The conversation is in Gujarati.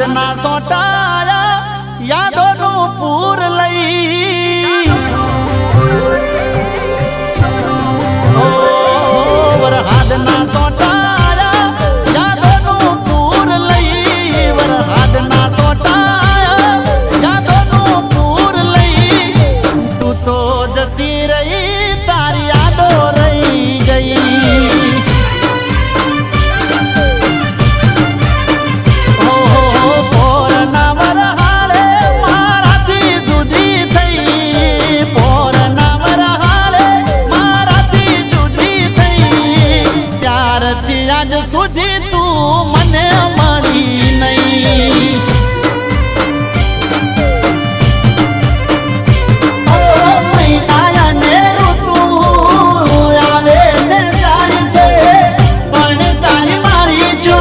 વરહાદના સોટાયા યાદોનું પૂર લઈ વરહાદના સોટાયા યાદોનું પૂર લઈ વરહાદના સોટાયા યાદોનું પૂર લઈ તું તો જતી રહી તારી યાદો રહી ગઈ આજ સુધી તું મને મળી નહીં